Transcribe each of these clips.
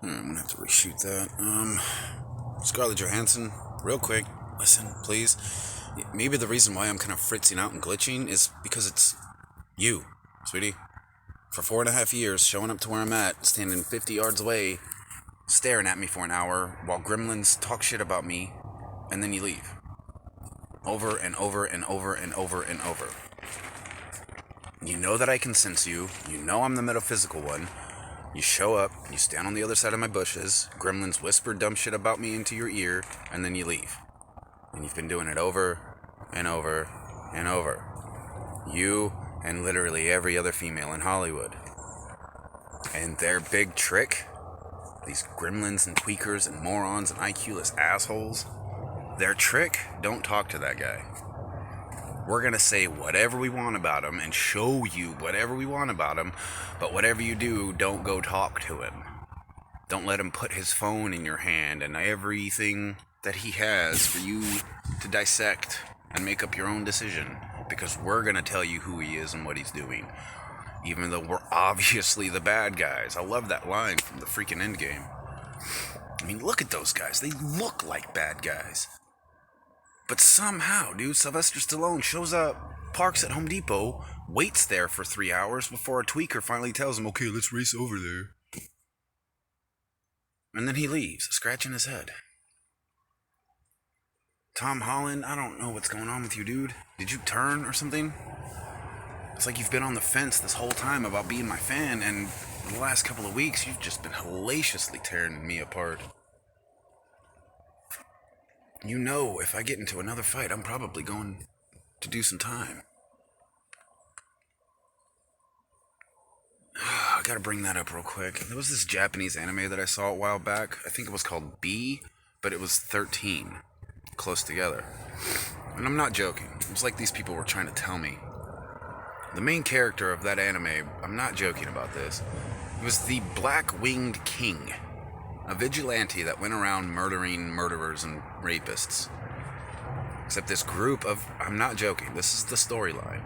I'm gonna have to reshoot that. Scarlett Johansson, real quick, listen, please. Maybe the reason why I'm kind of fritzing out and glitching is because it's you, sweetie. For 4.5 years, showing up to where I'm at, standing 50 yards away, staring at me for an hour while gremlins talk shit about me, and then you leave. Over and over and over and over and over. You know that I can sense you. You know I'm the metaphysical one. You show up, you stand on the other side of my bushes, gremlins whisper dumb shit about me into your ear, and then you leave. And you've been doing it over and over and over. You and literally every other female in Hollywood. And their big trick, these gremlins and tweakers and morons and IQ-less assholes, their trick, don't talk to that guy. We're going to say whatever we want about him and show you whatever we want about him, but whatever you do, don't go talk to him. Don't let him put his phone in your hand and everything that he has for you to dissect and make up your own decision, because we're going to tell you who he is and what he's doing, even though we're obviously the bad guys. I love that line from the freaking Endgame. I mean, look at those guys. They look like bad guys. But somehow, dude, Sylvester Stallone shows up, parks at Home Depot, waits there for 3 hours before a tweaker finally tells him, okay, let's race over there. And then he leaves, scratching his head. Tom Holland, I don't know what's going on with you, dude. Did you turn or something? It's like you've been on the fence this whole time about being my fan, and in the last couple of weeks, you've just been hellaciously tearing me apart. You know, if I get into another fight, I'm probably going to do some time. I gotta bring that up real quick. There was this Japanese anime that I saw a while back. I think it was called B, but it was 13. Close together. And I'm not joking. It was like these people were trying to tell me. The main character of that anime, I'm not joking about this, it was the Black-Winged King. A vigilante that went around murdering murderers and rapists. Except this group of, I'm not joking, this is the storyline.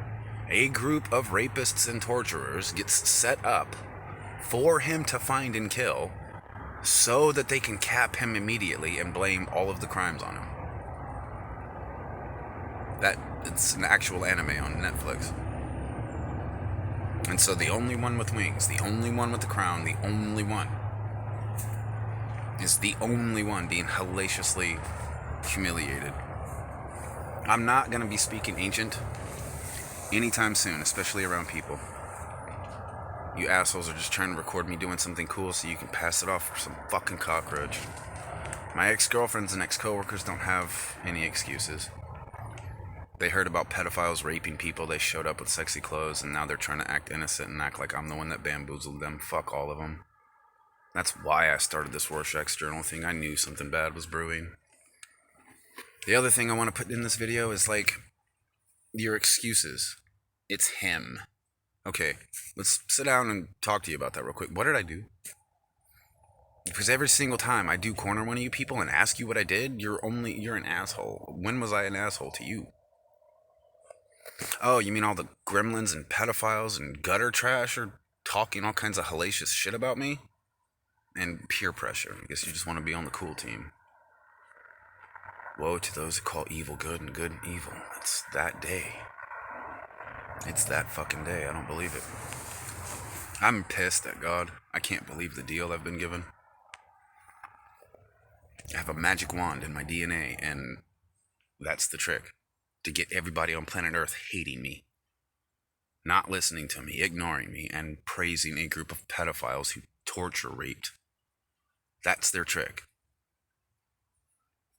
A group of rapists and torturers gets set up for him to find and kill so that they can cap him immediately and blame all of the crimes on him. It's an actual anime on Netflix. And so the only one with wings, the only one with the crown, the only one is the only one being hellaciously humiliated. I'm not going to be speaking ancient anytime soon, especially around people. You assholes are just trying to record me doing something cool so you can pass it off for some fucking cockroach. My ex-girlfriends and ex-coworkers don't have any excuses. They heard about pedophiles raping people, they showed up with sexy clothes, and now they're trying to act innocent and act like I'm the one that bamboozled them. Fuck all of them. That's why I started this Rorschach's Journal thing. I knew something bad was brewing. The other thing I want to put in this video is, like, your excuses. It's him. Okay, let's sit down and talk to you about that real quick. What did I do? Because every single time I do corner one of you people and ask you what I did, you're an asshole. When was I an asshole to you? Oh, you mean all the gremlins and pedophiles and gutter trash are talking all kinds of hellacious shit about me? And peer pressure. I guess you just want to be on the cool team. Woe to those who call evil good and good evil. It's that day. It's that fucking day. I don't believe it. I'm pissed at God. I can't believe the deal I've been given. I have a magic wand in my DNA, and that's the trick. To get everybody on planet Earth hating me. Not listening to me, ignoring me, and praising a group of pedophiles who torture raped. That's their trick.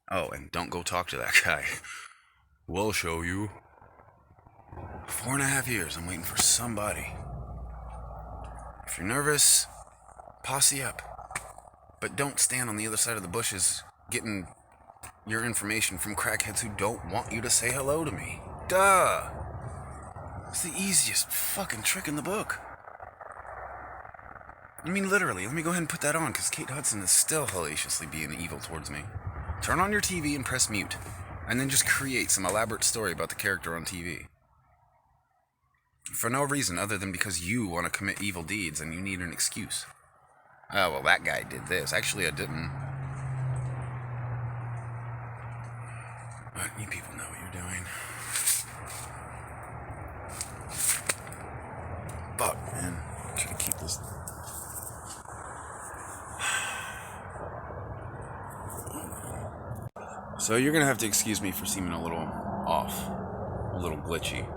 Oh, and don't go talk to that guy. We'll show you. 4.5 years, I'm waiting for somebody. If you're nervous, posse up. But don't stand on the other side of the bushes getting your information from crackheads who don't want you to say hello to me. Duh! It's the easiest fucking trick in the book. I mean, literally, let me go ahead and put that on, because Kate Hudson is still hellaciously being evil towards me. Turn on your TV and press mute, and then just create some elaborate story about the character on TV. For no reason other than because you want to commit evil deeds and you need an excuse. Oh, well, that guy did this. Actually, I didn't. But you people know what you're doing. Fuck, man. I should keep this. So you're gonna have to excuse me for seeming a little off, a little glitchy.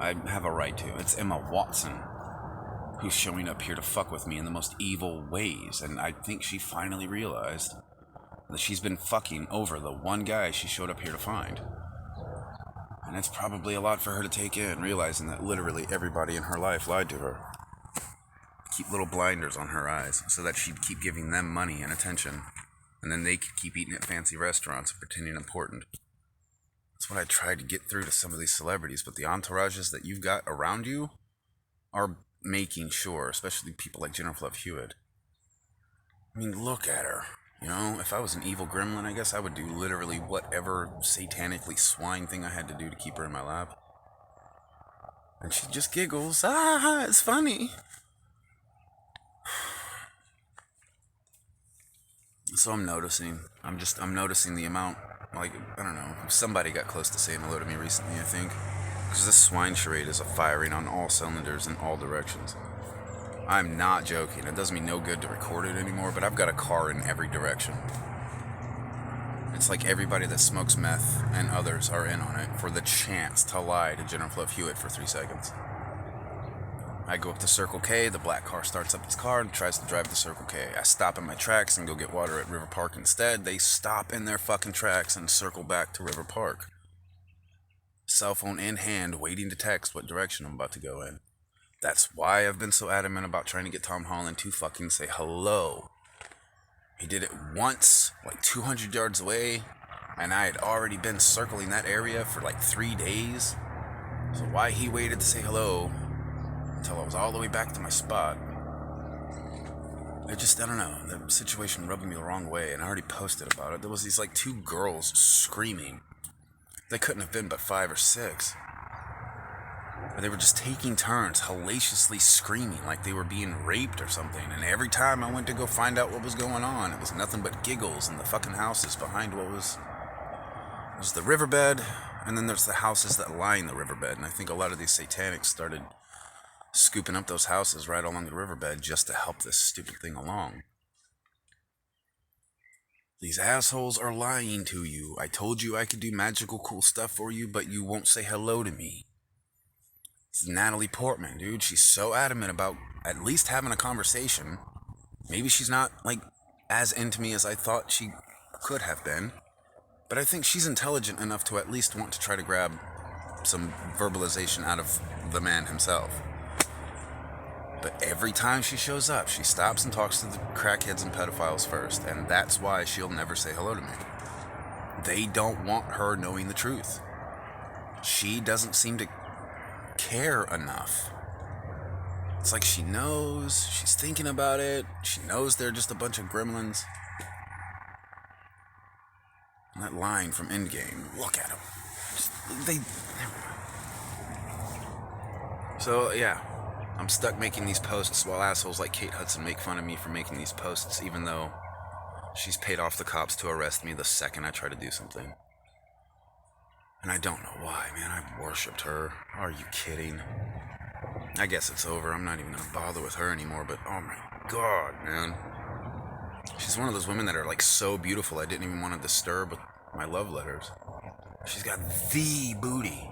I have a right to. It's Emma Watson who's showing up here to fuck with me in the most evil ways, and I think she finally realized that she's been fucking over the one guy she showed up here to find. And it's probably a lot for her to take in, realizing that literally everybody in her life lied to her. Keep little blinders on her eyes so that she'd keep giving them money and attention, and then they could keep eating at fancy restaurants and pretending important. That's what I tried to get through to some of these celebrities, but the entourages that you've got around you are making sure, especially people like Jennifer Love Hewitt. I mean, look at her. You know, if I was an evil gremlin, I guess I would do literally whatever satanically swine thing I had to do to keep her in my lap. And she just giggles. Ah, it's funny. So I'm noticing the amount, like, I don't know, somebody got close to saying hello to me recently, I think. Because this swine charade is firing on all cylinders in all directions. I'm not joking. It does me no good to record it anymore, but I've got a car in every direction. It's like everybody that smokes meth and others are in on it for the chance to lie to Jennifer Love Hewitt for 3 seconds. I go up to Circle K, the black car starts up its car and tries to drive to Circle K. I stop in my tracks and go get water at River Park instead. They stop in their fucking tracks and circle back to River Park. Cell phone in hand, waiting to text what direction I'm about to go in. That's why I've been so adamant about trying to get Tom Holland to fucking say hello. He did it once, like 200 yards away, and I had already been circling that area for like 3 days. So why he waited to say hello until I was all the way back to my spot. I don't know, the situation rubbed me the wrong way, and I already posted about it. There was these like 2 girls screaming. They couldn't have been but 5 or 6. But they were just taking turns, hellaciously screaming like they were being raped or something. And every time I went to go find out what was going on, it was nothing but giggles in the fucking houses behind what was the riverbed, and then there's the houses that line the riverbed. And I think a lot of these satanics started scooping up those houses right along the riverbed just to help this stupid thing along. These assholes are lying to you. I told you I could do magical cool stuff for you, but you won't say hello to me. It's Natalie Portman, dude. She's so adamant about at least having a conversation. Maybe she's not, like, as into me as I thought she could have been. But I think she's intelligent enough to at least want to try to grab some verbalization out of the man himself. But every time she shows up, she stops and talks to the crackheads and pedophiles first. And that's why she'll never say hello to me. They don't want her knowing the truth. She doesn't seem to care enough. It's like she knows, she's thinking about it, she knows they're just a bunch of gremlins. And that line from Endgame, look at them. So yeah, I'm stuck making these posts while assholes like Kate Hudson make fun of me for making these posts, even though she's paid off the cops to arrest me the second I try to do something. And I don't know why, man. I've worshipped her. Are you kidding? I guess it's over. I'm not even gonna bother with her anymore, but oh my god, man. She's one of those women that are like so beautiful I didn't even want to disturb with my love letters. She's got the booty.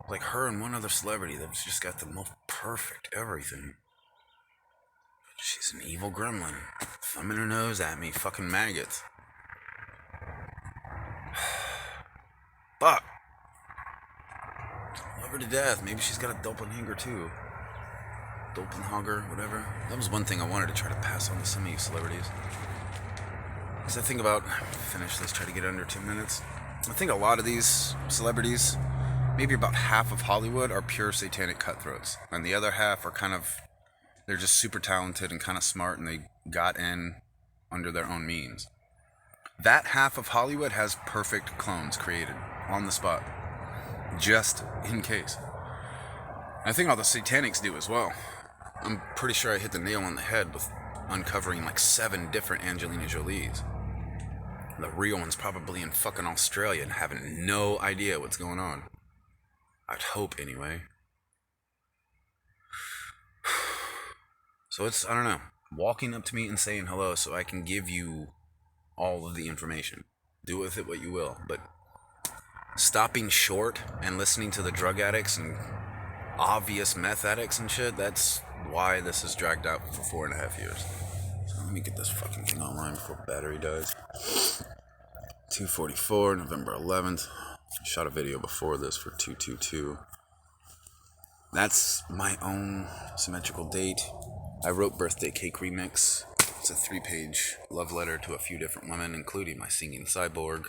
Like her and one other celebrity that's just got the most perfect everything. She's an evil gremlin. Thumbing her nose at me, fucking maggots. Fuck. Love her to death. Maybe she's got a doppelganger too. Doppelganger, whatever. That was one thing I wanted to try to pass on to some of you celebrities. Because I think about, finish this, try to get under 2 minutes. I think a lot of these celebrities, maybe about half of Hollywood, are pure satanic cutthroats. And the other half are they're just super talented and kind of smart, and they got in under their own means. That half of Hollywood has perfect clones created on the spot, just in case. I think all the satanics do as well. I'm pretty sure I hit the nail on the head with uncovering like 7 different Angelina Jolies. The real one's probably in fucking Australia and having no idea what's going on. I'd hope anyway. So it's, I don't know, walking up to me and saying hello so I can give you all of the information. Do with it what you will, but stopping short and listening to the drug addicts and obvious meth addicts and shit, that's why this is dragged out for 4.5 years. So let me get this fucking thing online before battery dies. 2:44, November 11th. Shot a video before this for 222. That's my own symmetrical date. I wrote Birthday Cake Remix. It's a 3-page love letter to a few different women, including my singing cyborg.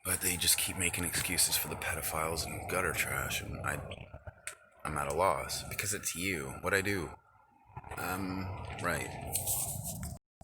But they just keep making excuses for the pedophiles and gutter trash, and I'm at a loss. Because it's you. What'd I do? Right.